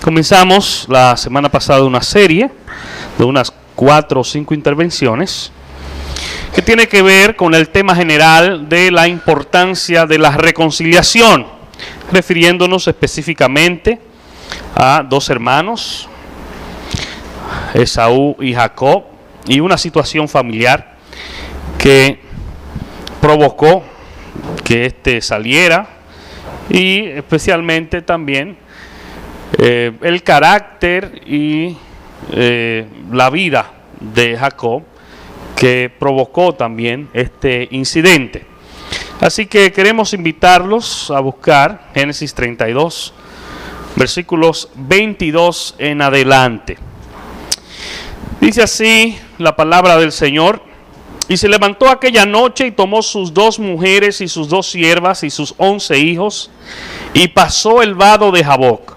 Comenzamos la semana pasada una serie de unas 4 o 5 intervenciones que tiene que ver con el tema general de la importancia de la reconciliación, refiriéndonos específicamente a 2 hermanos, Esaú y Jacob, y una situación familiar que provocó que éste saliera, y especialmente también el carácter y la vida de Jacob, que provocó también este incidente. Así que queremos invitarlos a buscar Génesis 32, versículos 22 en adelante. Dice así la palabra del Señor: y se levantó aquella noche y tomó sus 2 mujeres y sus 2 siervas y sus 11 hijos, y pasó el vado de Jaboc.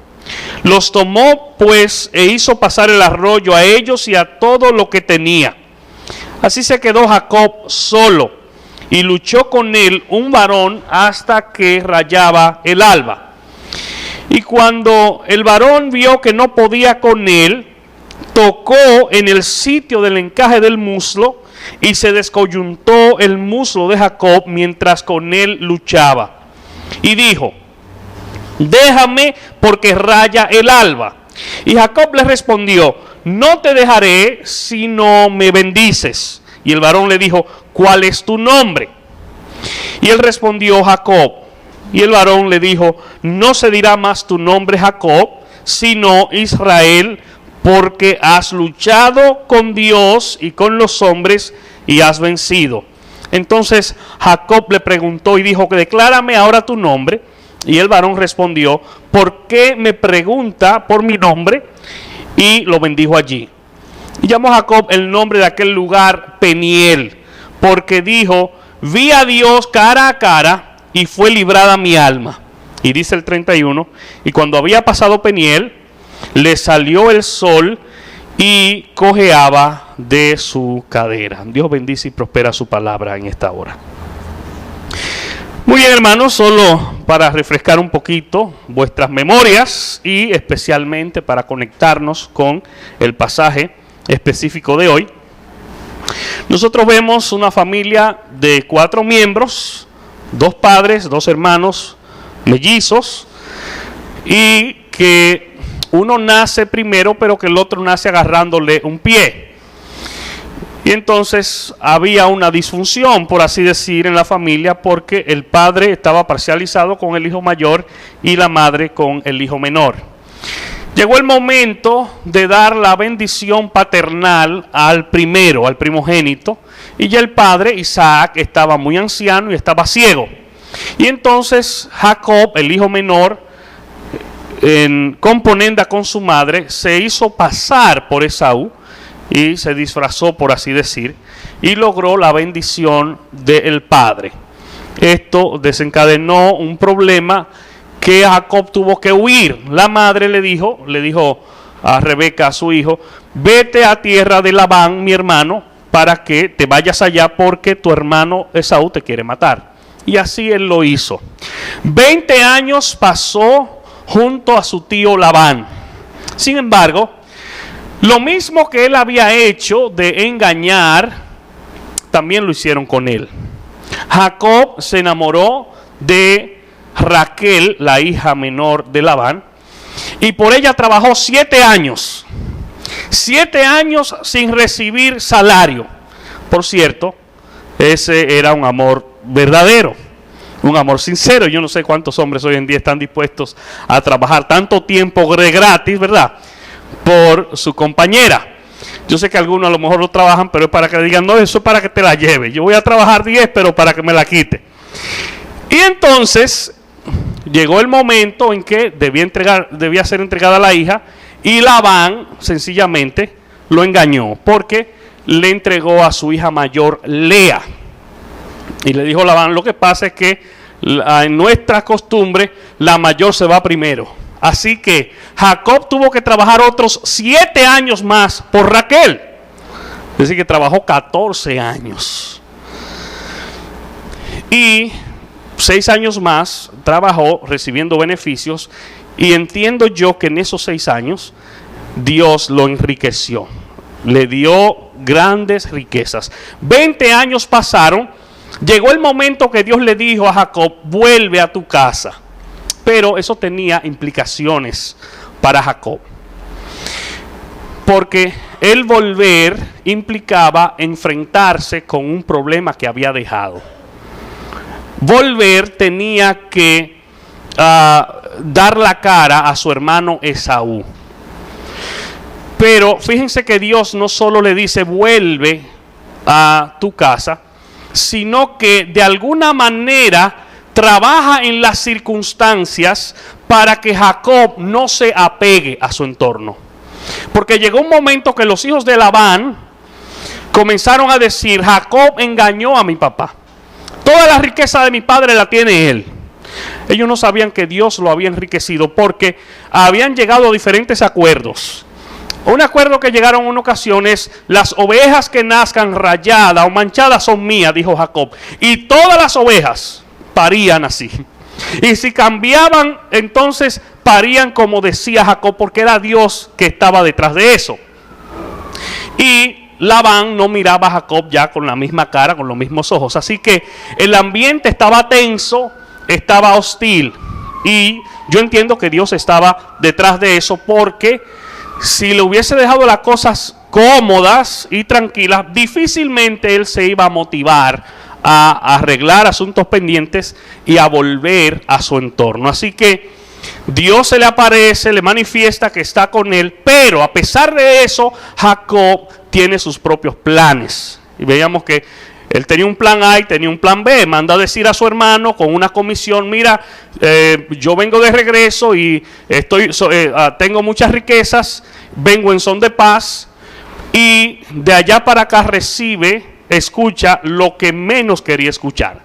Los tomó pues e hizo pasar el arroyo a ellos y a todo lo que tenía. Así se quedó Jacob solo, y luchó con él un varón hasta que rayaba el alba. Y cuando el varón vio que no podía con él, tocó en el sitio del encaje del muslo, y se descoyuntó el muslo de Jacob mientras con él luchaba. Y dijo: déjame, porque raya el alba. Y Jacob le respondió: no te dejaré si no me bendices. Y el varón le dijo: ¿cuál es tu nombre? Y él respondió: Jacob. Y el varón le dijo: no se dirá más tu nombre Jacob, sino Israel, porque has luchado con Dios y con los hombres y has vencido. Entonces Jacob le preguntó y dijo: declárame ahora tu nombre. Y el varón respondió: ¿por qué me pregunta por mi nombre? Y lo bendijo allí. Y llamó Jacob el nombre de aquel lugar Peniel, porque dijo: vi a Dios cara a cara y fue librada mi alma. Y dice el 31: y cuando había pasado Peniel, le salió el sol y cojeaba de su cadera. Dios bendice y prospera su palabra en esta hora. Muy bien, hermanos, solo para refrescar un poquito vuestras memorias y especialmente para conectarnos con el pasaje específico de hoy. Nosotros vemos una familia de 4 miembros, 2 padres, 2 hermanos mellizos, y que uno nace primero, pero que el otro nace agarrándole un pie. Y entonces había una disfunción, por así decir, en la familia, porque el padre estaba parcializado con el hijo mayor y la madre con el hijo menor. Llegó el momento de dar la bendición paternal al primero, al primogénito, y ya el padre, Isaac, estaba muy anciano y estaba ciego. Y entonces Jacob, el hijo menor, en componenda con su madre, se hizo pasar por Esaú y se disfrazó, por así decir, y logró la bendición del padre. Esto desencadenó un problema que Jacob tuvo que huir. La madre le dijo a Rebeca, a su hijo: vete a tierra de Labán, mi hermano, para que te vayas allá, porque tu hermano Esaú te quiere matar. Y así él lo hizo. 20 años pasó junto a su tío Labán. Sin embargo, lo mismo que él había hecho de engañar, también lo hicieron con él. Jacob se enamoró de Raquel, la hija menor de Labán, y por ella trabajó 7 años. 7 años sin recibir salario. Por cierto, ese era un amor verdadero, un amor sincero. Yo no sé cuántos hombres hoy en día están dispuestos a trabajar tanto tiempo gratis, ¿verdad?, por su compañera. Yo sé que algunos a lo mejor lo trabajan, pero es para que le digan: no, eso es para que te la lleve. Yo voy a trabajar 10, pero para que me la quite. Y entonces llegó el momento en que debía ser entregada la hija, y Labán sencillamente lo engañó, porque le entregó a su hija mayor, Lea. Y le dijo Labán: lo que pasa es que en nuestra costumbre la mayor se va primero. Así que Jacob tuvo que trabajar otros 7 años más por Raquel. Es decir, que trabajó 14 años. Y 6 años más trabajó recibiendo beneficios, Y entiendo yo que en esos 6 años Dios lo enriqueció, le dio grandes riquezas. 20 años pasaron, llegó el momento que Dios le dijo a Jacob: vuelve a tu casa. Pero eso tenía implicaciones para Jacob, porque el volver implicaba enfrentarse con un problema que había dejado. Volver tenía que dar la cara a su hermano Esaú. Pero fíjense que Dios no solo le dice vuelve a tu casa, sino que de alguna manera trabaja en las circunstancias para que Jacob no se apegue a su entorno. Porque llegó un momento que los hijos de Labán comenzaron a decir: Jacob engañó a mi papá, toda la riqueza de mi padre la tiene él. Ellos no sabían que Dios lo había enriquecido, porque habían llegado a diferentes acuerdos. Un acuerdo que llegaron en una ocasión es: las ovejas que nazcan rayadas o manchadas son mías, dijo Jacob, y todas las ovejas parían así. Y si cambiaban, entonces parían como decía Jacob, porque era Dios que estaba detrás de eso. Y Labán no miraba a Jacob ya con la misma cara, con los mismos ojos. Así que el ambiente estaba tenso, estaba hostil. Y yo entiendo que Dios estaba detrás de eso, porque si le hubiese dejado las cosas cómodas y tranquilas, difícilmente él se iba a motivar a arreglar asuntos pendientes y a volver a su entorno. Así que Dios se le aparece, le manifiesta que está con él, pero a pesar de eso, Jacob tiene sus propios planes. Y veíamos que él tenía un plan A y tenía un plan B. Manda a decir a su hermano con una comisión: mira, yo vengo de regreso y tengo muchas riquezas, vengo en son de paz. Y de allá para acá escucha lo que menos quería escuchar.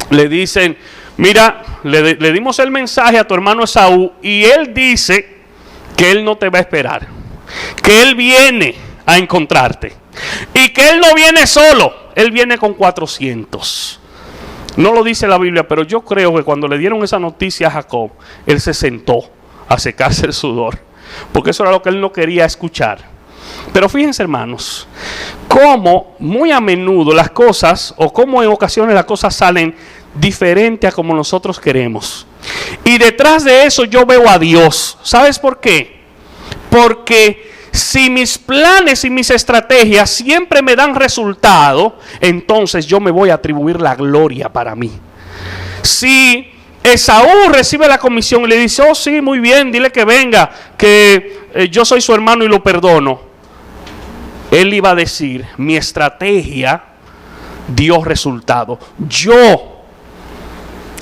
Le dicen: mira, le dimos el mensaje a tu hermano Esaú y él dice que él no te va a esperar, que él viene a encontrarte y que él no viene solo, él viene con 400. No lo dice la Biblia, pero yo creo que cuando le dieron esa noticia a Jacob, él se sentó a secarse el sudor, porque eso era lo que él no quería escuchar. Pero fíjense, hermanos, cómo muy a menudo las cosas, o cómo en ocasiones las cosas salen diferente a como nosotros queremos. Y detrás de eso yo veo a Dios. ¿Sabes por qué? Porque si mis planes y mis estrategias siempre me dan resultado, entonces yo me voy a atribuir la gloria para mí. Si Esaú recibe la comisión y le dice: oh sí, muy bien, dile que venga, que yo soy su hermano y lo perdono, él iba a decir: mi estrategia dio resultado, yo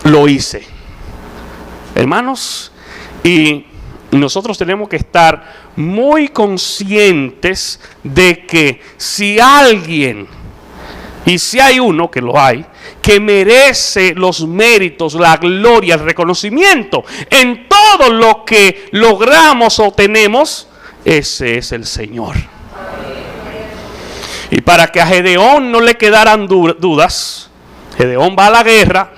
lo hice. Hermanos, y nosotros tenemos que estar muy conscientes de que si alguien, y si hay uno, que lo hay, que merece los méritos, la gloria, el reconocimiento en todo lo que logramos o tenemos, ese es el Señor. Y para que a Gedeón no le quedaran dudas, Gedeón va a la guerra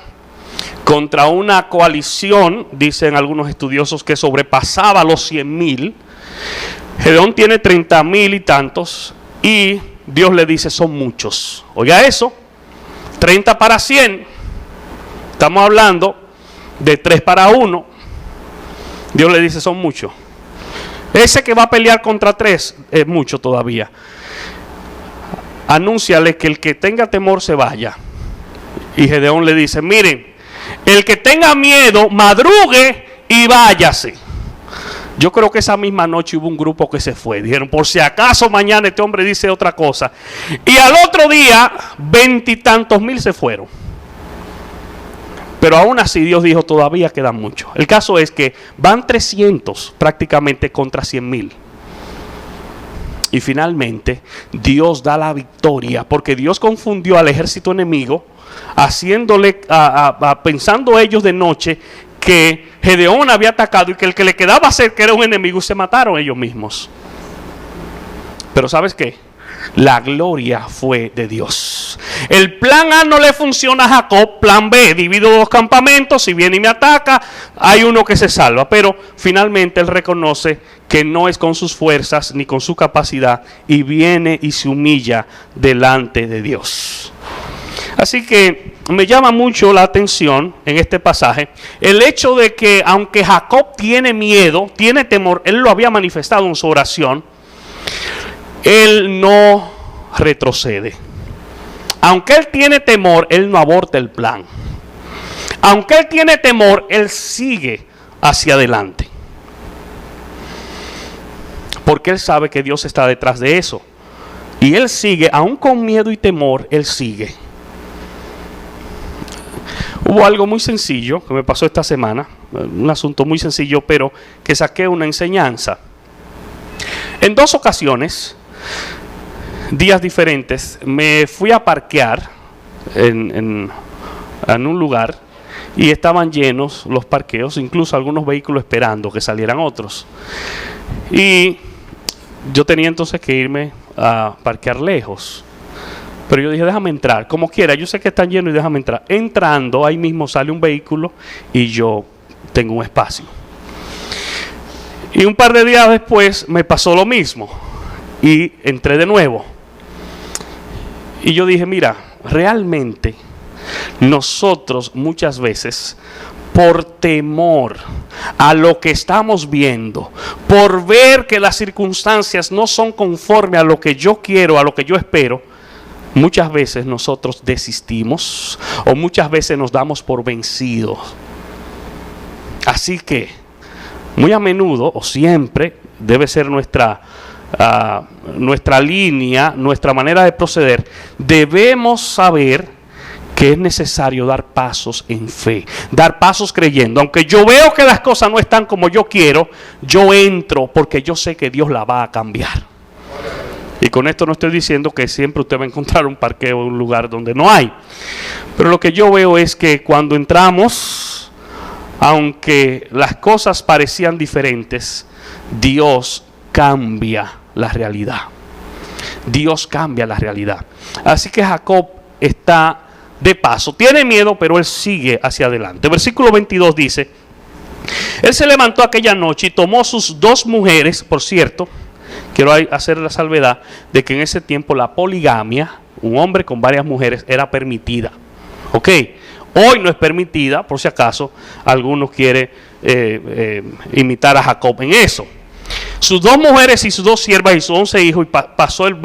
contra una coalición, dicen algunos estudiosos, que sobrepasaba los 100,000. Gedeón tiene 30,000 y tantos, y Dios le dice: son muchos. Oiga eso, 30 para 100, estamos hablando de 3 para 1. Dios le dice: son muchos. Ese que va a pelear contra 3 es mucho todavía. Anúnciale que el que tenga temor se vaya. Y Gedeón le dice: miren, el que tenga miedo, madrugue y váyase. Yo creo que esa misma noche hubo un grupo que se fue. Dijeron: por si acaso mañana este hombre dice otra cosa. Y al otro día, 20 y tantos mil se fueron. Pero aún así Dios dijo: todavía quedan muchos. El caso es que van 300 prácticamente contra 100,000. Y finalmente Dios da la victoria, porque Dios confundió al ejército enemigo, haciéndole, pensando ellos de noche que Gedeón había atacado y que el que le quedaba cerca era un enemigo, y se mataron ellos mismos. Pero ¿sabes qué? La gloria fue de Dios. El plan A no le funciona a Jacob. Plan B, divido dos campamentos. Si viene y me ataca, hay uno que se salva. Pero finalmente él reconoce que no es con sus fuerzas ni con su capacidad. Y viene y se humilla delante de Dios. Así que me llama mucho la atención en este pasaje el hecho de que aunque Jacob tiene miedo, tiene temor, él lo había manifestado en su oración, él no retrocede. Aunque él tiene temor, él no aborta el plan. Aunque él tiene temor, él sigue hacia adelante. Porque él sabe que Dios está detrás de eso. Y él sigue, aún con miedo y temor, él sigue. Hubo algo muy sencillo que me pasó esta semana, un asunto muy sencillo, pero que saqué una enseñanza. En 2 ocasiones, días diferentes, me fui a parquear en un lugar y estaban llenos los parqueos, incluso algunos vehículos esperando que salieran otros. Y yo tenía entonces que irme a parquear lejos. Pero yo dije, déjame entrar, como quiera, yo sé que están llenos y déjame entrar. Entrando, ahí mismo sale un vehículo y yo tengo un espacio. Y un par de días después me pasó lo mismo y entré de nuevo. Y yo dije, mira, realmente nosotros muchas veces, por temor a lo que estamos viendo, por ver que las circunstancias no son conforme a lo que yo quiero, a lo que yo espero, muchas veces nosotros desistimos o muchas veces nos damos por vencidos. Así que muy a menudo o siempre debe ser nuestra línea, nuestra manera de proceder. Debemos saber que es necesario dar pasos en fe, dar pasos creyendo. Aunque yo veo que las cosas no están como yo quiero, yo entro porque yo sé que Dios la va a cambiar. Y con esto no estoy diciendo que siempre usted va a encontrar un parqueo en un lugar donde no hay. Pero lo que yo veo es que cuando entramos, aunque las cosas parecían diferentes, Dios cambia la realidad. Dios cambia la realidad. Así que Jacob está de paso. Tiene miedo, pero él sigue hacia adelante. Versículo 22 dice, él se levantó aquella noche y tomó sus 2 mujeres, por cierto. Quiero hacer la salvedad de que en ese tiempo la poligamia, un hombre con varias mujeres, era permitida. ¿Ok? Hoy no es permitida, por si acaso alguno quiere imitar a Jacob en eso. Sus 2 mujeres y sus 2 siervas y sus 11 hijos, y pasó el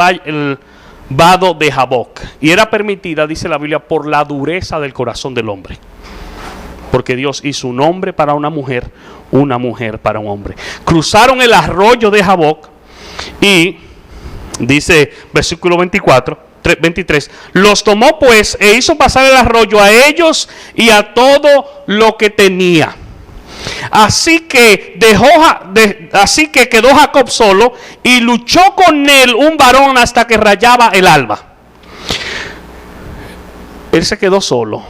vado de Jaboc. Y era permitida, dice la Biblia, por la dureza del corazón del hombre. Porque Dios hizo un hombre para una mujer para un hombre. Cruzaron el arroyo de Jaboc. Y dice versículo 23, los tomó pues e hizo pasar el arroyo a ellos y a todo lo que tenía. Así que quedó Jacob solo y luchó con él un varón hasta que rayaba el alba. Él se quedó solo,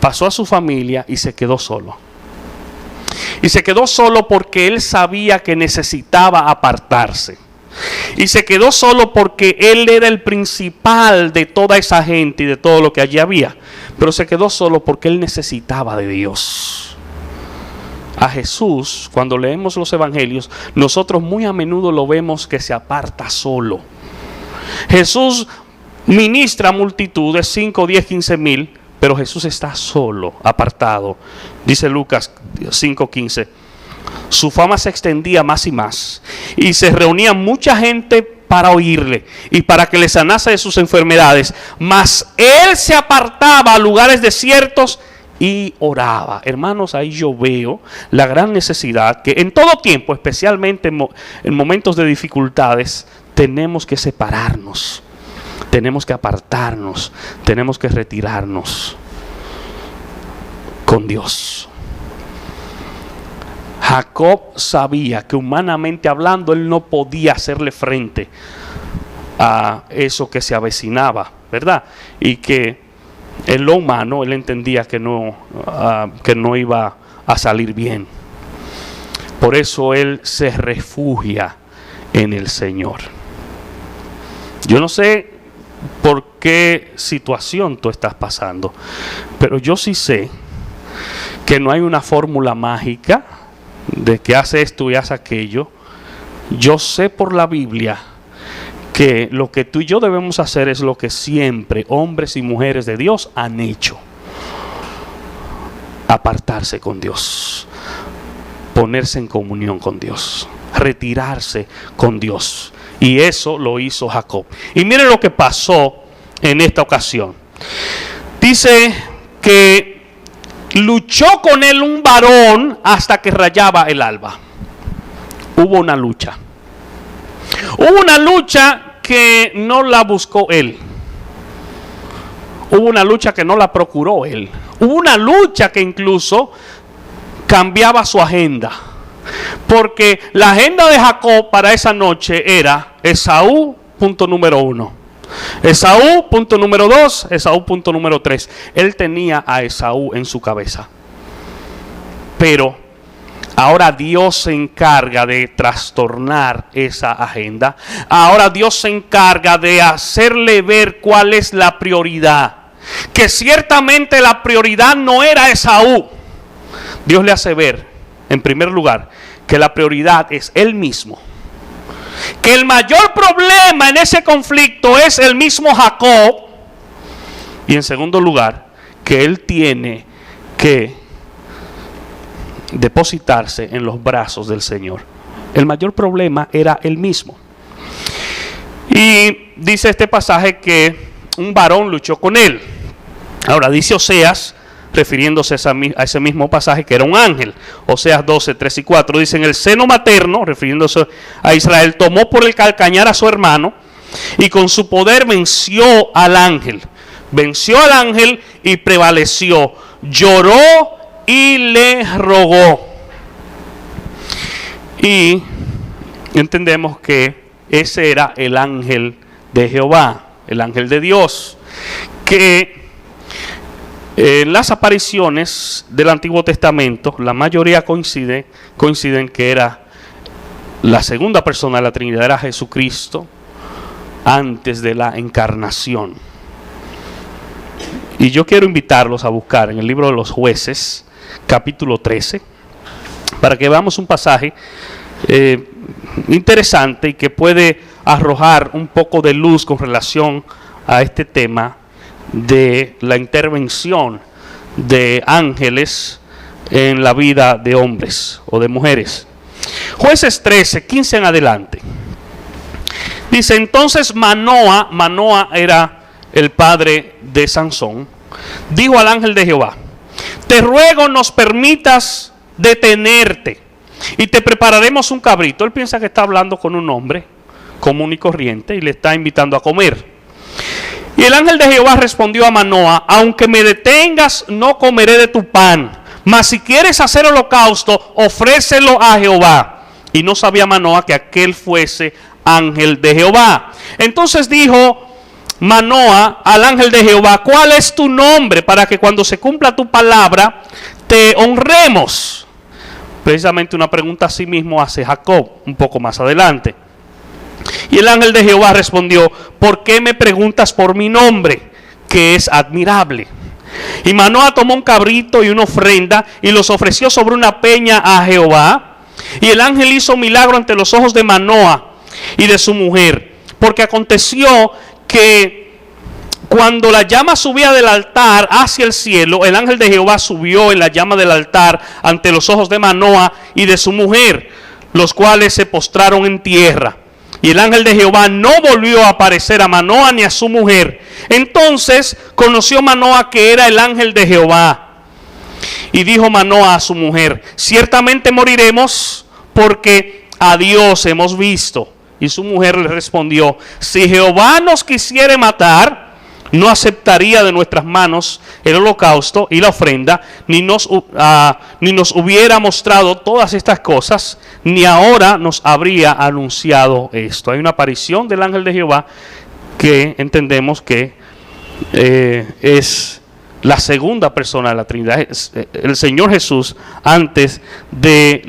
pasó a su familia y se quedó solo. Y se quedó solo porque él sabía que necesitaba apartarse. Y se quedó solo porque él era el principal de toda esa gente y de todo lo que allí había. Pero se quedó solo porque él necesitaba de Dios. A Jesús, cuando leemos los evangelios, nosotros muy a menudo lo vemos que se aparta solo. Jesús ministra a multitudes, 5, 10, 15 mil. Pero Jesús está solo, apartado. Dice Lucas 5:15. Su fama se extendía más y más. Y se reunía mucha gente para oírle y para que le sanase de sus enfermedades. Mas él se apartaba a lugares desiertos y oraba. Hermanos, ahí yo veo la gran necesidad que en todo tiempo, especialmente en momentos de dificultades, tenemos que separarnos. Tenemos que apartarnos, tenemos que retirarnos con Dios. Jacob sabía que humanamente hablando él no podía hacerle frente a eso que se avecinaba, ¿verdad? Y que en lo humano él entendía que no iba a salir bien. Por eso él se refugia en el Señor. Yo no sé por qué situación tú estás pasando, pero yo sí sé que no hay una fórmula mágica de que hace esto y hace aquello. Yo sé por la Biblia que lo que tú y yo debemos hacer es lo que siempre hombres y mujeres de Dios han hecho: apartarse con Dios, ponerse en comunión con Dios, retirarse con Dios. Y eso lo hizo Jacob. Y miren lo que pasó en esta ocasión. Dice que luchó con él un varón hasta que rayaba el alba. Hubo una lucha. Hubo una lucha que no la buscó él. Hubo una lucha que no la procuró él. Hubo una lucha que incluso cambiaba su agenda. Porque la agenda de Jacob para esa noche era Esaú, punto número 1. Esaú, punto número 2. Esaú, punto número 3. Él tenía a Esaú en su cabeza. Pero ahora Dios se encarga de trastornar esa agenda. Ahora Dios se encarga de hacerle ver cuál es la prioridad. Que ciertamente la prioridad no era Esaú. Dios le hace ver, en primer lugar, que la prioridad es él mismo. Que el mayor problema en ese conflicto es el mismo Jacob. Y en segundo lugar, que él tiene que depositarse en los brazos del Señor. El mayor problema era él mismo. Y dice este pasaje que un varón luchó con él. Ahora dice Oseas, refiriéndose a ese mismo pasaje, que era un ángel. Oseas 12, 3 y 4 dice: en el seno materno, refiriéndose a Israel, tomó por el calcañar a su hermano y con su poder venció al ángel. Venció al ángel y prevaleció. Lloró y le rogó. Y entendemos que ese era el ángel de Jehová, el ángel de Dios, que en las apariciones del Antiguo Testamento, la mayoría coinciden que era la segunda persona de la Trinidad, era Jesucristo antes de la encarnación. Y yo quiero invitarlos a buscar en el libro de los Jueces, capítulo 13, para que veamos un pasaje interesante y que puede arrojar un poco de luz con relación a este tema de la intervención de ángeles en la vida de hombres o de mujeres. Jueces 13, 15 en adelante. Dice: entonces Manoa era el padre de Sansón, dijo al ángel de Jehová: te ruego nos permitas detenerte y te prepararemos un cabrito. Él piensa que está hablando con un hombre común y corriente y le está invitando a comer. Y el ángel de Jehová respondió a Manoa: aunque me detengas, no comeré de tu pan, mas si quieres hacer holocausto, ofrécelo a Jehová. Y no sabía Manoa que aquel fuese ángel de Jehová. Entonces dijo Manoa al ángel de Jehová: ¿cuál es tu nombre, para que cuando se cumpla tu palabra te honremos? Precisamente una pregunta a sí mismo hace Jacob un poco más adelante. Y el ángel de Jehová respondió: ¿por qué me preguntas por mi nombre, que es admirable? Y Manoa tomó un cabrito y una ofrenda y los ofreció sobre una peña a Jehová. Y el ángel hizo milagro ante los ojos de Manoa y de su mujer, porque aconteció que cuando la llama subía del altar hacia el cielo, el ángel de Jehová subió en la llama del altar ante los ojos de Manoa y de su mujer, los cuales se postraron en tierra. Y el ángel de Jehová no volvió a aparecer a Manoa ni a su mujer. Entonces conoció Manoa que era el ángel de Jehová. Y dijo Manoa a su mujer: ciertamente moriremos, porque a Dios hemos visto. Y su mujer le respondió: si Jehová nos quisiere matar, no aceptaría de nuestras manos el holocausto y la ofrenda, ni nos hubiera mostrado todas estas cosas, ni ahora nos habría anunciado esto. Hay una aparición del ángel de Jehová que entendemos que es la segunda persona de la Trinidad, es el Señor Jesús antes de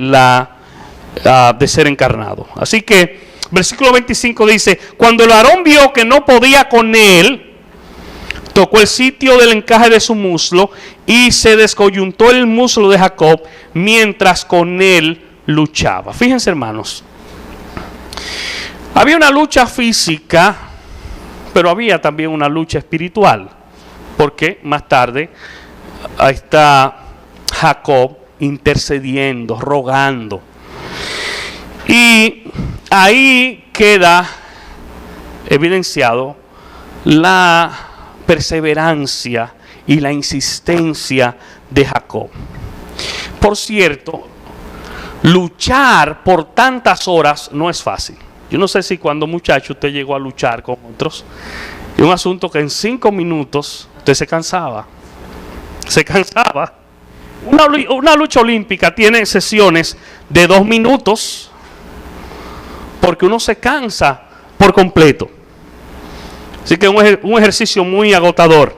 ser encarnado. Así que Versículo 25 dice: cuando el varón vio que no podía con él, tocó el sitio del encaje de su muslo y se descoyuntó el muslo de Jacob mientras con él luchaba. Fíjense, hermanos, había una lucha física, pero había también una lucha espiritual, porque más tarde ahí está Jacob intercediendo, rogando, y ahí queda evidenciado la perseverancia y la insistencia de Jacob. Por cierto, luchar por tantas horas no es fácil. Yo no sé si cuando muchacho usted llegó a luchar con otros. Es un asunto que en 5 minutos usted se cansaba. Se cansaba. Una lucha olímpica tiene sesiones de 2 minutos porque uno se cansa por completo. Así que es un ejercicio muy agotador.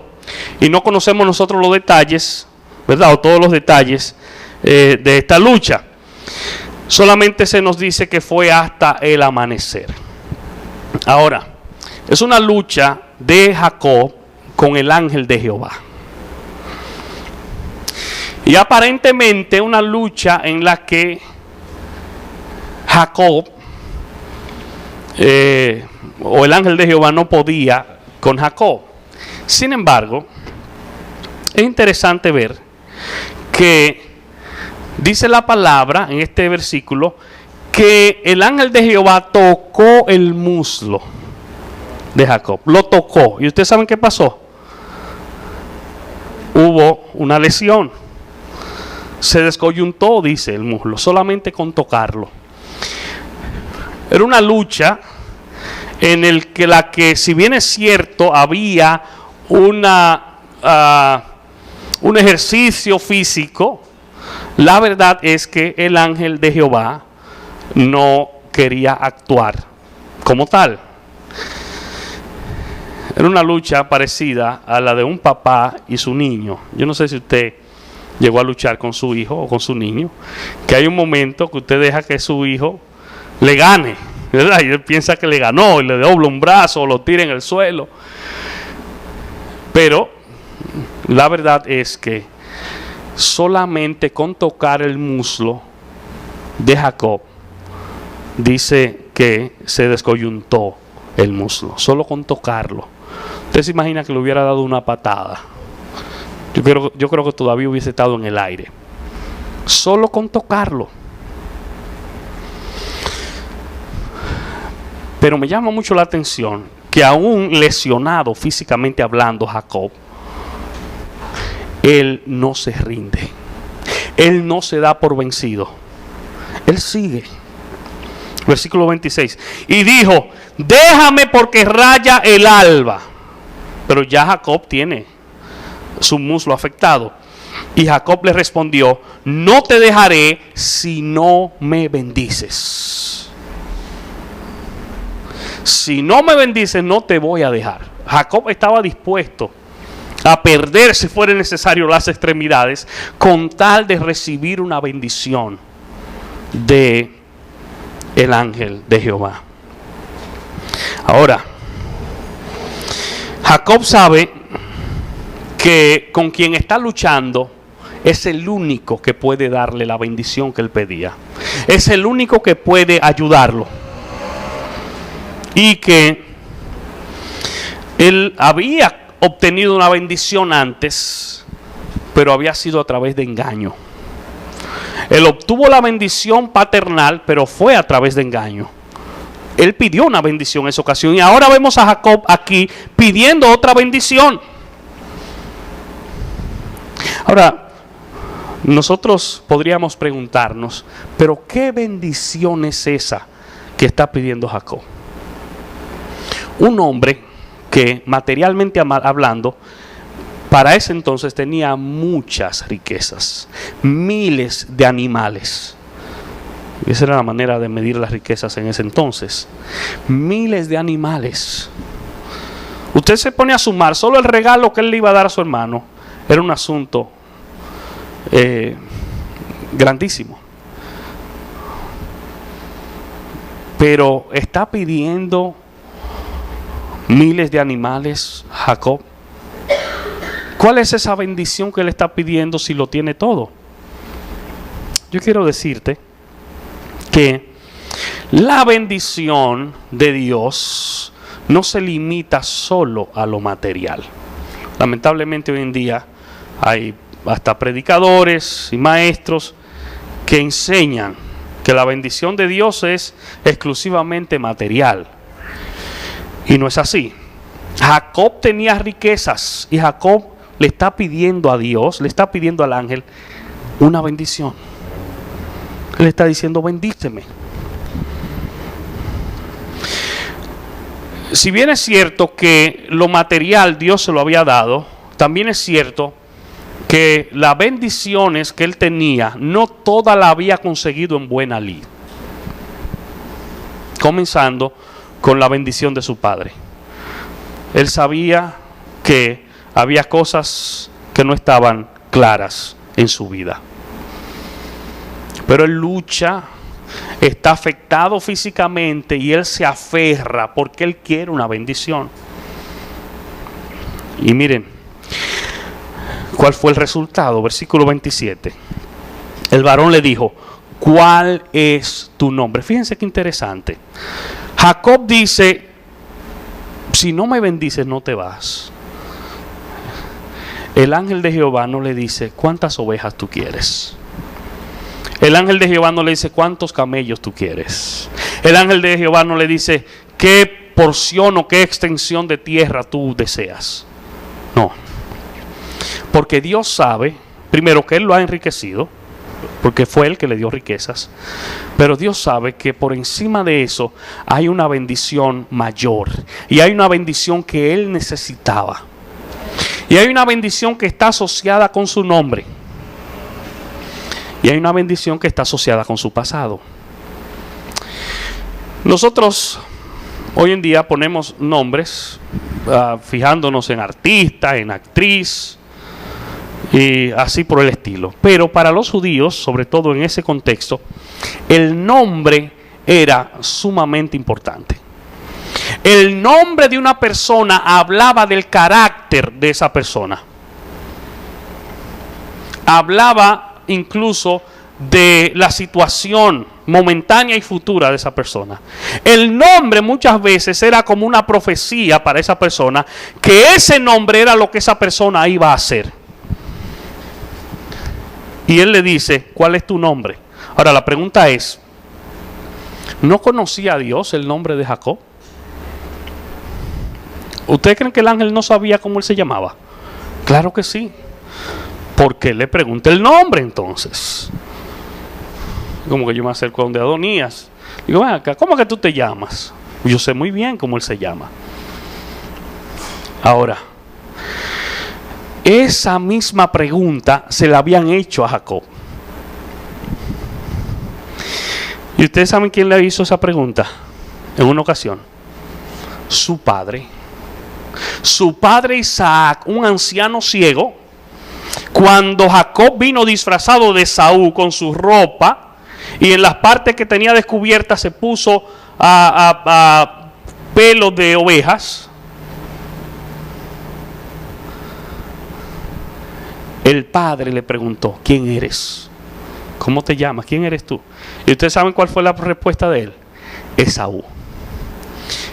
Y no conocemos nosotros los detalles, ¿verdad? O todos los detalles de esta lucha. Solamente se nos dice que fue hasta el amanecer. Ahora, es una lucha de Jacob con el ángel de Jehová. Y aparentemente una lucha en la que Jacob o el ángel de Jehová no podía con Jacob. Sin embargo, es interesante ver que dice la palabra en este versículo que el ángel de Jehová tocó el muslo de Jacob. Lo tocó. ¿Y ustedes saben qué pasó? Hubo una lesión. Se descoyuntó, dice el muslo, solamente con tocarlo. Era una lucha en la que, si bien es cierto, había un ejercicio físico, la verdad es que el ángel de Jehová no quería actuar como tal. Era una lucha parecida a la de un papá y su niño. Yo no sé si usted llegó a luchar con su hijo o con su niño, que hay un momento que usted deja que su hijo le gane, ¿verdad? Y él piensa que le ganó y le dobla un brazo o lo tira en el suelo. Pero la verdad es que solamente con tocar el muslo de Jacob, dice que se descoyuntó el muslo, solo con tocarlo. Usted se imagina que le hubiera dado una patada. Yo creo que todavía hubiese estado en el aire. Solo con tocarlo. Pero me llama mucho la atención que aún lesionado físicamente hablando Jacob, él no se rinde. Él no se da por vencido. Él sigue. Versículo 26. Y dijo: déjame porque raya el alba. Pero ya Jacob tiene su muslo afectado. Y Jacob le respondió: no te dejaré si no me bendices. Si no me bendices, no te voy a dejar. Jacob estaba dispuesto a perder, si fuera necesario, las extremidades con tal de recibir una bendición de el ángel de Jehová. Ahora, Jacob sabe que con quien está luchando es el único que puede darle la bendición que él pedía. Es el único que puede ayudarlo. Y que él había obtenido una bendición antes, pero había sido a través de engaño. Él obtuvo la bendición paternal, pero fue a través de engaño. Él pidió una bendición en esa ocasión, y ahora vemos a Jacob aquí pidiendo otra bendición. Ahora, nosotros podríamos preguntarnos, ¿pero qué bendición es esa que está pidiendo Jacob? Un hombre que, materialmente hablando, para ese entonces tenía muchas riquezas, miles de animales. Esa era la manera de medir las riquezas en ese entonces. Miles de animales. Usted se pone a sumar, solo el regalo que él le iba a dar a su hermano era un asunto grandísimo. Pero está pidiendo miles de animales Jacob. ¿Cuál es esa bendición que él está pidiendo si lo tiene todo? Yo quiero decirte que la bendición de Dios no se limita solo a lo material. Lamentablemente hoy en día hay hasta predicadores y maestros que enseñan que la bendición de Dios es exclusivamente material. Y no es así. Jacob tenía riquezas y Jacob le está pidiendo a Dios, le está pidiendo al ángel una bendición. Él está diciendo: bendíceme. Si bien es cierto que lo material Dios se lo había dado, también es cierto que las bendiciones que él tenía, no todas las había conseguido en buena lid. Comenzando con la bendición de su padre. Él sabía que había cosas que no estaban claras en su vida. Pero él lucha, está afectado físicamente y él se aferra porque él quiere una bendición. Y miren, ¿cuál fue el resultado? Versículo 27. El varón le dijo: ¿cuál es tu nombre? Fíjense qué interesante. Jacob dice: si no me bendices, no te vas. El ángel de Jehová no le dice: ¿cuántas ovejas tú quieres? El ángel de Jehová no le dice: ¿cuántos camellos tú quieres? El ángel de Jehová no le dice: ¿qué porción o qué extensión de tierra tú deseas? No. Porque Dios sabe, primero, que Él lo ha enriquecido, porque fue Él que le dio riquezas. Pero Dios sabe que por encima de eso hay una bendición mayor. Y hay una bendición que Él necesitaba. Y hay una bendición que está asociada con su nombre. Y hay una bendición que está asociada con su pasado. Nosotros hoy en día ponemos nombres fijándonos en artista, en actriz y así por el estilo. Pero para los judíos, sobre todo en ese contexto, el nombre era sumamente importante. El nombre de una persona hablaba del carácter de esa persona. Hablaba incluso de la situación momentánea y futura de esa persona. El nombre muchas veces era como una profecía para esa persona, que ese nombre era lo que esa persona iba a hacer. Y él le dice: ¿cuál es tu nombre? Ahora la pregunta es: ¿no conocía a Dios el nombre de Jacob? ¿Ustedes creen que el ángel no sabía cómo él se llamaba? Claro que sí. ¿Por qué le pregunta el nombre entonces? Como que yo me acerco a donde Adonías. Digo: ven acá, ¿cómo que tú te llamas? Yo sé muy bien cómo él se llama. Ahora, esa misma pregunta se la habían hecho a Jacob. ¿Y ustedes saben quién le hizo esa pregunta? En una ocasión, su padre. Su padre Isaac, un anciano ciego. Cuando Jacob vino disfrazado de Esaú con su ropa y en las partes que tenía descubiertas se puso a pelos de ovejas, el padre le preguntó: ¿quién eres? ¿Cómo te llamas? ¿Quién eres tú? ¿Y ustedes saben cuál fue la respuesta de él? Esaú.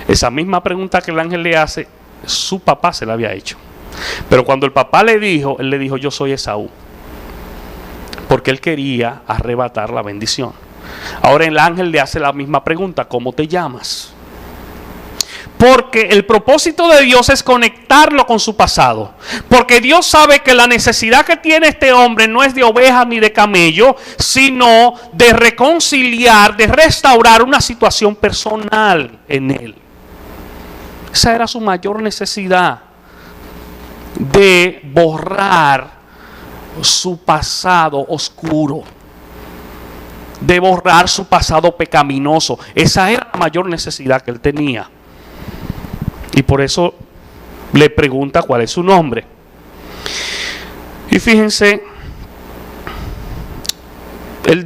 Esa misma pregunta que el ángel le hace, su papá se la había hecho. Pero cuando el papá le dijo, él le dijo: yo soy Esaú. Porque él quería arrebatar la bendición. Ahora el ángel le hace la misma pregunta: ¿cómo te llamas? Porque el propósito de Dios es conectarlo con su pasado. Porque Dios sabe que la necesidad que tiene este hombre no es de ovejas ni de camello, sino de reconciliar, de restaurar una situación personal en él. Esa era su mayor necesidad, de borrar su pasado oscuro, de borrar su pasado pecaminoso. Esa era la mayor necesidad que él tenía. Y por eso le pregunta cuál es su nombre. Y fíjense, él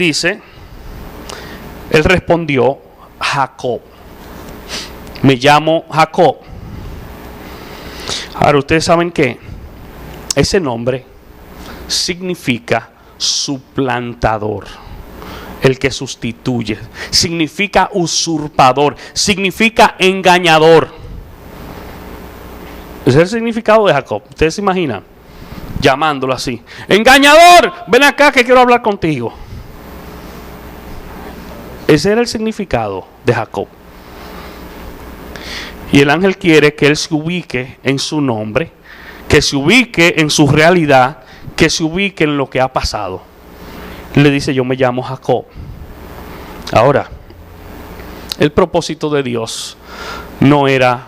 respondió: Jacob. Me llamo Jacob. Ahora, ustedes saben que ese nombre significa suplantador, el que sustituye, significa usurpador, significa engañador. Ese es el significado de Jacob. Ustedes se imaginan llamándolo así: engañador, ven acá que quiero hablar contigo. Ese era el significado de Jacob. Y el ángel quiere que él se ubique en su nombre, que se ubique en su realidad, que se ubique en lo que ha pasado. Le dice: yo me llamo Jacob. Ahora, el propósito de Dios no era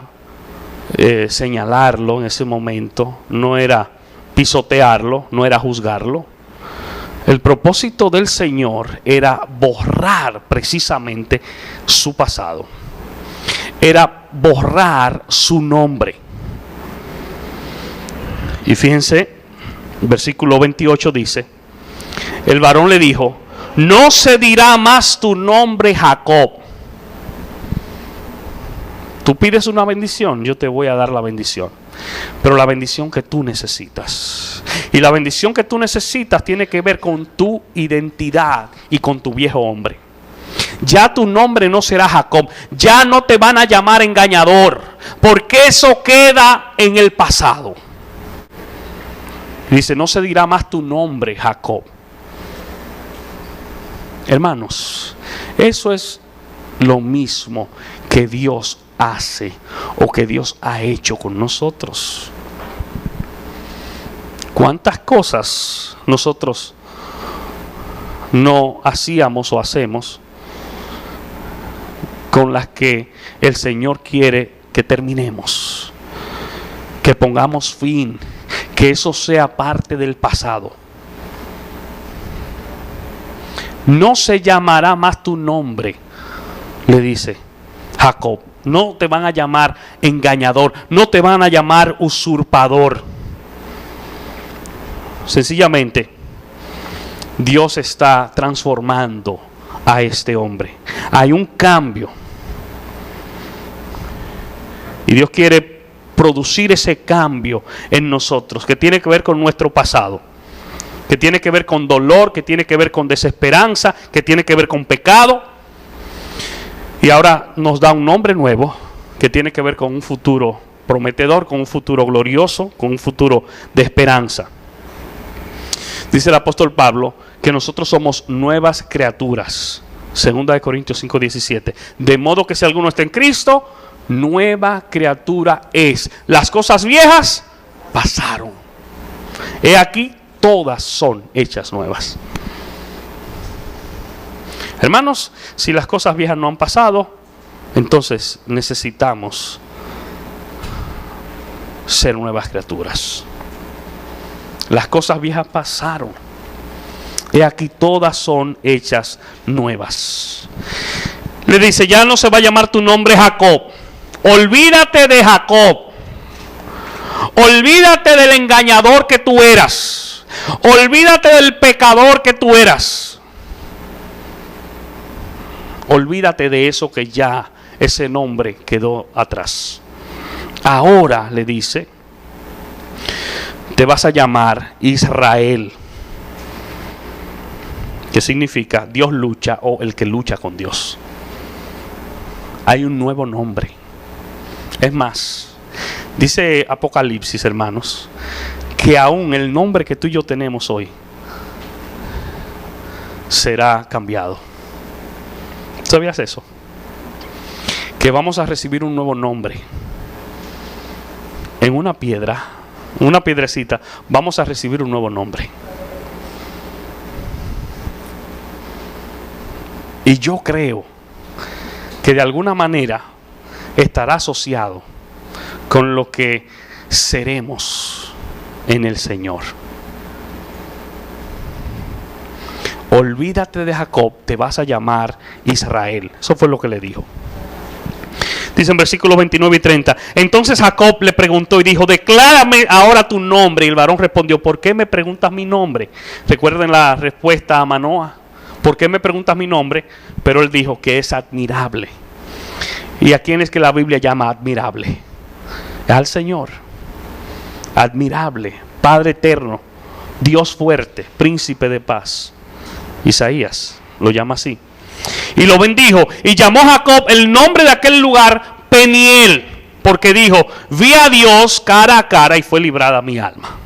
señalarlo en ese momento, no era pisotearlo, no era juzgarlo. El propósito del Señor era borrar precisamente su pasado, era borrar su nombre. Y fíjense, versículo 28 dice: el varón le dijo: no se dirá más tu nombre Jacob. Tú pides una bendición, yo te voy a dar la bendición, pero la bendición que tú necesitas. Y la bendición que tú necesitas tiene que ver con tu identidad y con tu viejo hombre. Ya tu nombre no será Jacob, ya no te van a llamar engañador, porque eso queda en el pasado. Dice: no se dirá más tu nombre Jacob. Hermanos, eso es lo mismo que Dios hace o que Dios ha hecho con nosotros. ¿Cuántas cosas nosotros no hacíamos o hacemos con las que el Señor quiere que terminemos, que pongamos fin, que eso sea parte del pasado? No se llamará más tu nombre, le dice Jacob. No te van a llamar engañador, no te van a llamar usurpador. Sencillamente, Dios está transformando a este hombre. Hay un cambio. Y Dios quiere producir ese cambio en nosotros, que tiene que ver con nuestro pasado, que tiene que ver con dolor, que tiene que ver con desesperanza, que tiene que ver con pecado. Y ahora nos da un nombre nuevo que tiene que ver con un futuro prometedor, con un futuro glorioso, con un futuro de esperanza. Dice el apóstol Pablo que nosotros somos nuevas criaturas. 2 Corintios 5:17. De modo que si alguno está en Cristo, nueva criatura es. Las cosas viejas pasaron. He aquí, todas son hechas nuevas. Hermanos, si las cosas viejas no han pasado, entonces necesitamos ser nuevas criaturas. Las cosas viejas pasaron. He aquí, todas son hechas nuevas. Le dice: ya no se va a llamar tu nombre Jacob. Olvídate de Jacob. Olvídate del engañador que tú eras. Olvídate del pecador que tú eras. Olvídate de eso, que ya ese nombre quedó atrás. Ahora, le dice, te vas a llamar Israel, que significa Dios lucha, o el que lucha con Dios. Hay un nuevo nombre. Es más, dice Apocalipsis, hermanos, que aún el nombre que tú y yo tenemos hoy será cambiado. ¿Sabías eso? Que vamos a recibir un nuevo nombre. En una piedra, una piedrecita, vamos a recibir un nuevo nombre. Y yo creo que de alguna manera estará asociado con lo que seremos en el Señor. Olvídate de Jacob, te vas a llamar Israel. Eso fue lo que le dijo. Dice en versículos 29 y 30. Entonces Jacob le preguntó y dijo: declárame ahora tu nombre. Y el varón respondió: ¿por qué me preguntas mi nombre? Recuerden la respuesta a Manoah. ¿Por qué me preguntas mi nombre? Pero él dijo que es admirable. ¿Y a quién es que la Biblia llama admirable? Al Señor. Admirable, Padre eterno, Dios fuerte, príncipe de paz. Isaías lo llama así. Y lo bendijo y llamó a Jacob el nombre de aquel lugar Peniel, porque dijo: vi a Dios cara a cara y fue librada mi alma.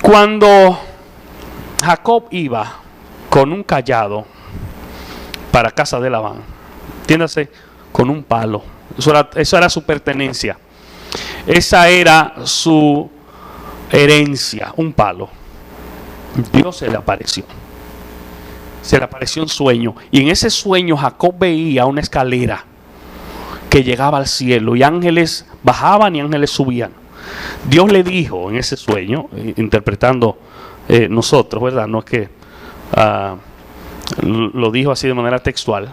Cuando Jacob iba con un cayado para casa de Labán, entiéndase, con un palo, eso era su pertenencia, esa era su herencia, un palo. Dios se le apareció en sueño, y en ese sueño Jacob veía una escalera que llegaba al cielo, y ángeles bajaban y ángeles subían. Dios le dijo en ese sueño, interpretando nosotros, ¿verdad? No es que lo dijo así de manera textual: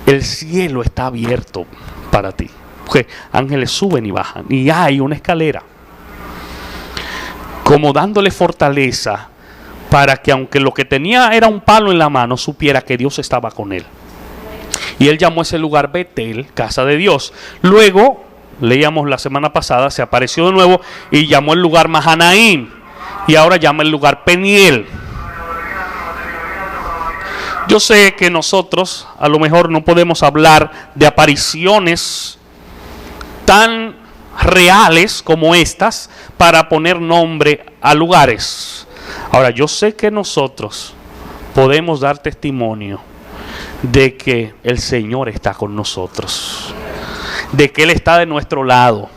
el cielo está abierto para ti, porque ángeles suben y bajan, y hay una escalera, como dándole fortaleza para que, aunque lo que tenía era un palo en la mano, supiera que Dios estaba con él. Y él llamó ese lugar Betel, casa de Dios. Luego, leíamos la semana pasada, se apareció de nuevo y llamó el lugar Mahanaim, y ahora llama el lugar Peniel. Yo sé que nosotros a lo mejor no podemos hablar de apariciones tan reales como estas para poner nombre a lugares. Ahora, yo sé que nosotros podemos dar testimonio de que el Señor está con nosotros, de que Él está de nuestro lado,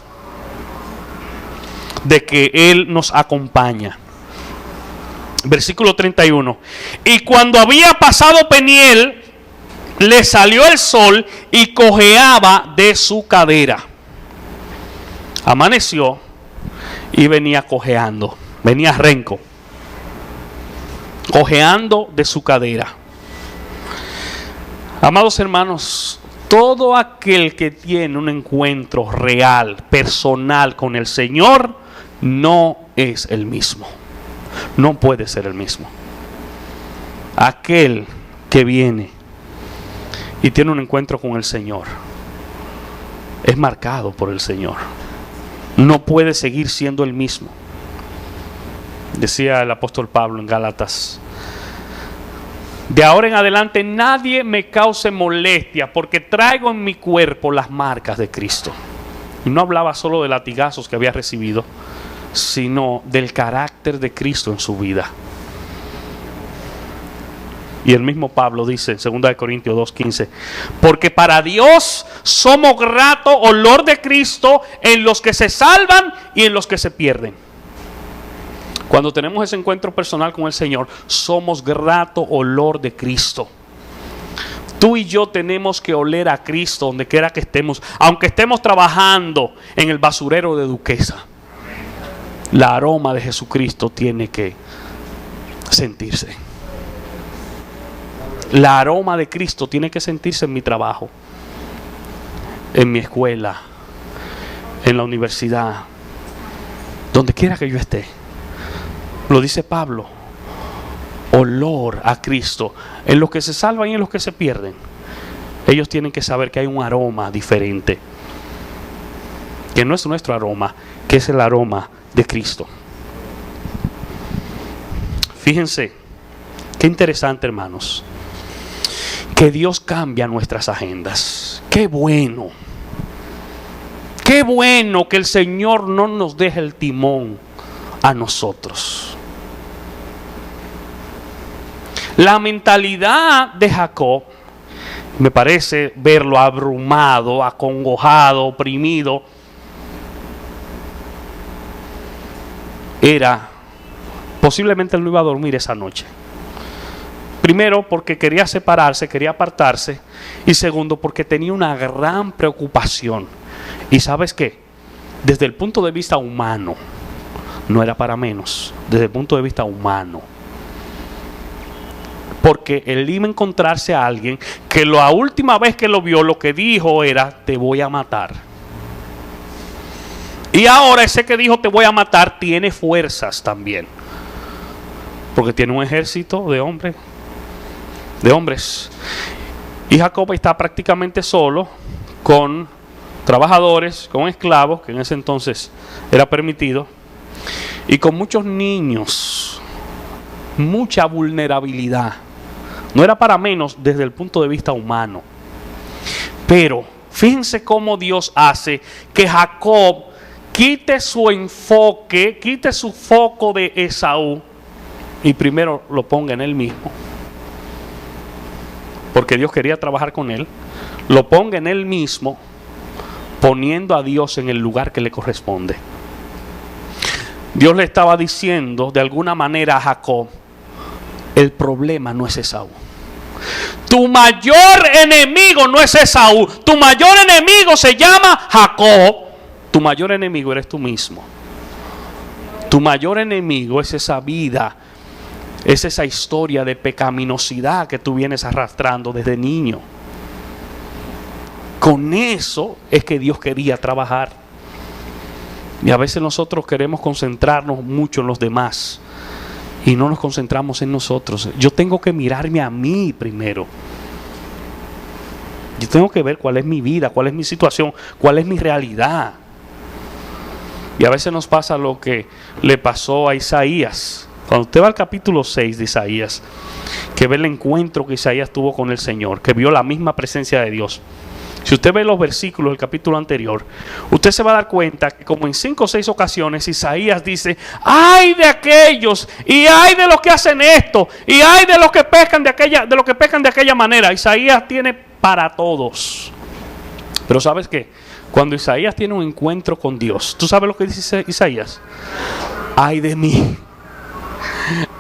de que Él nos acompaña. Versículo 31. Y cuando había pasado Peniel, le salió el sol y cojeaba de su cadera. Amaneció y venía cojeando, venía renco, cojeando de su cadera. Amados hermanos, todo aquel que tiene un encuentro real, personal con el Señor, no es el mismo. No puede ser el mismo. Aquel que viene y tiene un encuentro con el Señor es marcado por el Señor. No puede seguir siendo el mismo. Decía el apóstol Pablo en Gálatas: de ahora en adelante nadie me cause molestia, porque traigo en mi cuerpo las marcas de Cristo. Y no hablaba solo de latigazos que había recibido, sino del carácter de Cristo en su vida. Y el mismo Pablo dice en 2 Corintios 2:15: porque para Dios somos grato olor de Cristo en los que se salvan y en los que se pierden. Cuando tenemos ese encuentro personal con el Señor, somos grato olor de Cristo. Tú y yo tenemos que oler a Cristo donde quiera que estemos, aunque estemos trabajando en el basurero de Duquesa. La aroma de Jesucristo tiene que sentirse. La aroma de Cristo tiene que sentirse en mi trabajo, en mi escuela, en la universidad, donde quiera que yo esté. Lo dice Pablo: olor a Cristo en los que se salvan y en los que se pierden. Ellos tienen que saber que hay un aroma diferente, que no es nuestro aroma, que es el aroma de Cristo. Fíjense qué interesante, hermanos, que Dios cambia nuestras agendas. Qué bueno que el Señor no nos deje el timón a nosotros. La mentalidad de Jacob, me parece verlo abrumado, acongojado, oprimido, era posiblemente él no iba a dormir esa noche. Primero, porque quería separarse, quería apartarse, y segundo, porque tenía una gran preocupación. ¿Y sabes qué? Desde el punto de vista humano, no era para menos, desde el punto de vista humano. Porque él iba a encontrarse a alguien que la última vez que lo vio, lo que dijo era: te voy a matar. Y ahora ese que dijo te voy a matar tiene fuerzas también, porque tiene un ejército de hombres. Y Jacob está prácticamente solo, con trabajadores, con esclavos, que en ese entonces era permitido, y con muchos niños, mucha vulnerabilidad. No era para menos desde el punto de vista humano. Pero fíjense cómo Dios hace que Jacob quite su enfoque, quite su foco de Esaú y primero lo ponga en él mismo. Porque Dios quería trabajar con él. Lo ponga en él mismo, poniendo a Dios en el lugar que le corresponde. Dios le estaba diciendo de alguna manera a Jacob: el problema no es Esaú. Tu mayor enemigo no es Esaú. Tu mayor enemigo se llama Jacob. Tu mayor enemigo eres tú mismo. Tu mayor enemigo es esa vida, es esa historia de pecaminosidad que tú vienes arrastrando desde niño. Con eso es que Dios quería trabajar. Y a veces nosotros queremos concentrarnos mucho en los demás y no nos concentramos en nosotros. Yo tengo que mirarme a mí primero. Yo tengo que ver cuál es mi vida, cuál es mi situación, cuál es mi realidad. Y a veces nos pasa lo que le pasó a Isaías. Cuando usted va al capítulo 6 de Isaías, que ve el encuentro que Isaías tuvo con el Señor, que vio la misma presencia de Dios. Si usted ve los versículos del capítulo anterior, usted se va a dar cuenta que como en 5 o 6 ocasiones Isaías dice: ¡ay de aquellos! Y ¡ay de los que hacen esto! Y ¡ay de los que pecan de aquella manera! Isaías tiene para todos. Pero ¿sabes qué? Cuando Isaías tiene un encuentro con Dios, ¿tú sabes lo que dice Isaías? ¡ay de mí!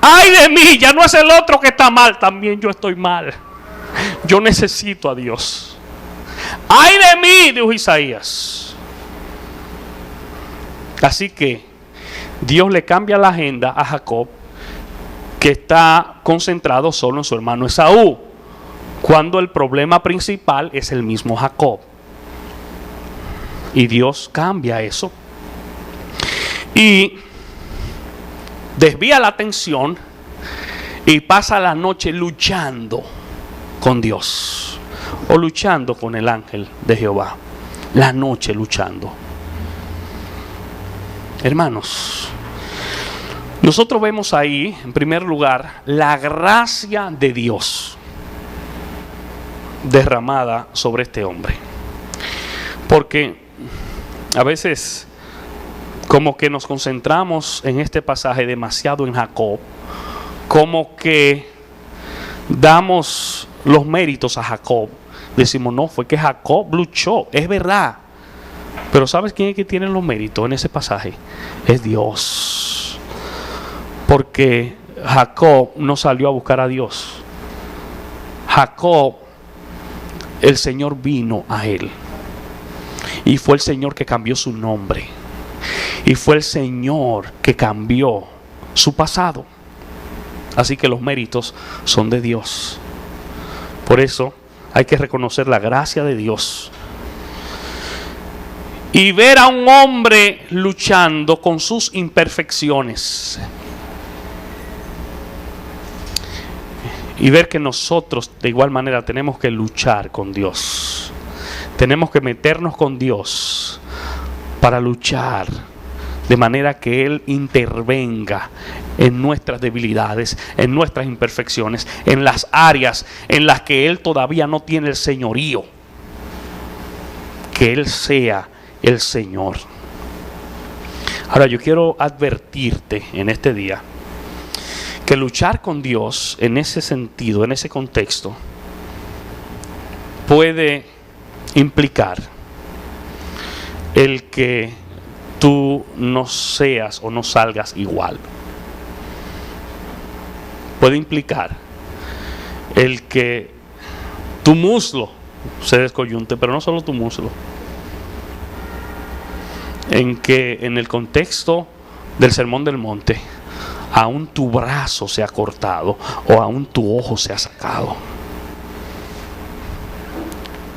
¡ay de mí! Ya no es el otro que está mal, también yo estoy mal. Yo necesito a Dios. ¡ay de mí!, dijo Isaías. Así que Dios le cambia la agenda a Jacob, que está concentrado solo en su hermano Esaú, cuando el problema principal es el mismo Jacob. Y Dios cambia eso y desvía la atención y pasa la noche luchando con Dios, o luchando con el ángel de Jehová. La noche luchando. Hermanos, nosotros vemos ahí, en primer lugar, la gracia de Dios derramada sobre este hombre. Porque a veces como que nos concentramos en este pasaje demasiado en Jacob, como que damos los méritos a Jacob. Decimos: no, fue que Jacob luchó, es verdad. Pero ¿sabes quién es que tiene los méritos en ese pasaje? Es Dios. Porque Jacob no salió a buscar a Dios. Jacob, el Señor vino a él. Y fue el Señor que cambió su nombre. Y fue el Señor que cambió su pasado. Así que los méritos son de Dios. Por eso hay que reconocer la gracia de Dios. Y ver a un hombre luchando con sus imperfecciones. Y ver que nosotros de igual manera tenemos que luchar con Dios. Tenemos que meternos con Dios para luchar de manera que Él intervenga en nuestras debilidades, en nuestras imperfecciones, en las áreas en las que Él todavía no tiene el señorío. Que Él sea el Señor. Ahora yo quiero advertirte en este día que luchar con Dios en ese sentido, en ese contexto, puede implicar el que tú no seas o no salgas igual. Puede implicar el que tu muslo se descoyunte, pero no solo tu muslo. En que en el contexto del Sermón del Monte, aún tu brazo sea cortado o aún tu ojo sea sacado.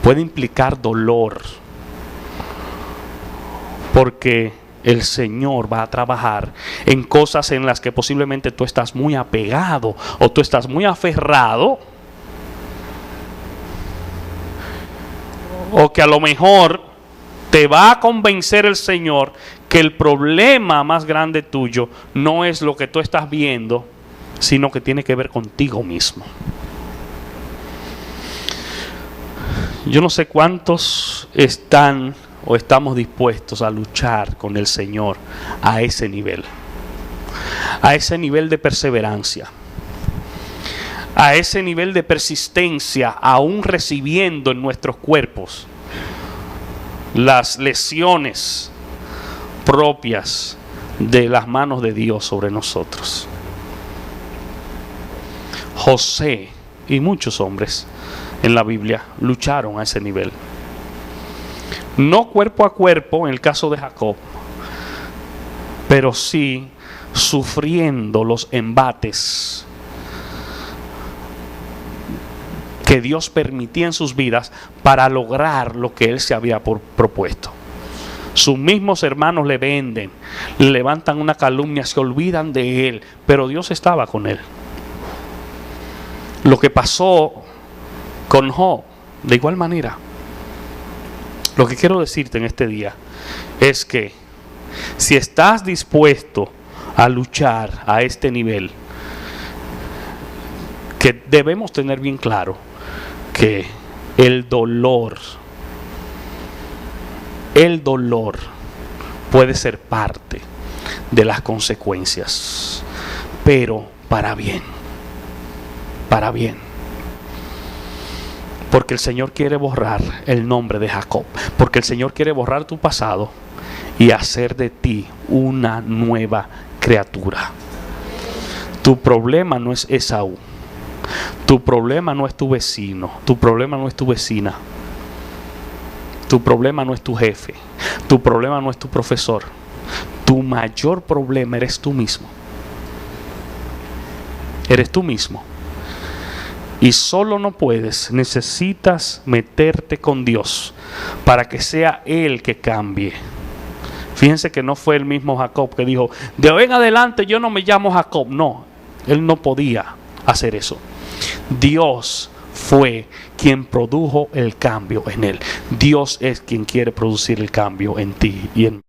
Puede implicar dolor, porque el Señor va a trabajar en cosas en las que posiblemente tú estás muy apegado o tú estás muy aferrado. o que a lo mejor te va a convencer el Señor que el problema más grande tuyo no es lo que tú estás viendo, sino que tiene que ver contigo mismo. Yo no sé cuántos están o estamos dispuestos a luchar con el Señor a ese nivel de perseverancia, a ese nivel de persistencia, aún recibiendo en nuestros cuerpos las lesiones propias de las manos de Dios sobre nosotros. José y muchos hombres en la Biblia lucharon a ese nivel. No cuerpo a cuerpo en el caso de Jacob, pero sí sufriendo los embates que Dios permitía en sus vidas para lograr lo que él se había propuesto. Sus mismos hermanos le venden, le levantan una calumnia, se olvidan de él, pero Dios estaba con él. Lo que pasó con Job, de igual manera. Lo que quiero decirte en este día es que si estás dispuesto a luchar a este nivel, que debemos tener bien claro que el dolor puede ser parte de las consecuencias, pero para bien, porque el Señor quiere borrar el nombre de Jacob, porque el Señor quiere borrar tu pasado y hacer de ti una nueva criatura. Tu problema no es Esaú, tu problema no es tu vecino, tu problema no es tu vecina, tu problema no es tu jefe, tu problema no es tu profesor. Tu mayor problema eres tú mismo. Eres tú mismo. Y solo no puedes, necesitas meterte con Dios para que sea Él que cambie. Fíjense que no fue el mismo Jacob que dijo, de hoy en adelante yo no me llamo Jacob. No, él no podía hacer eso. Dios fue quien produjo el cambio en él. Dios es quien quiere producir el cambio en ti y en mí.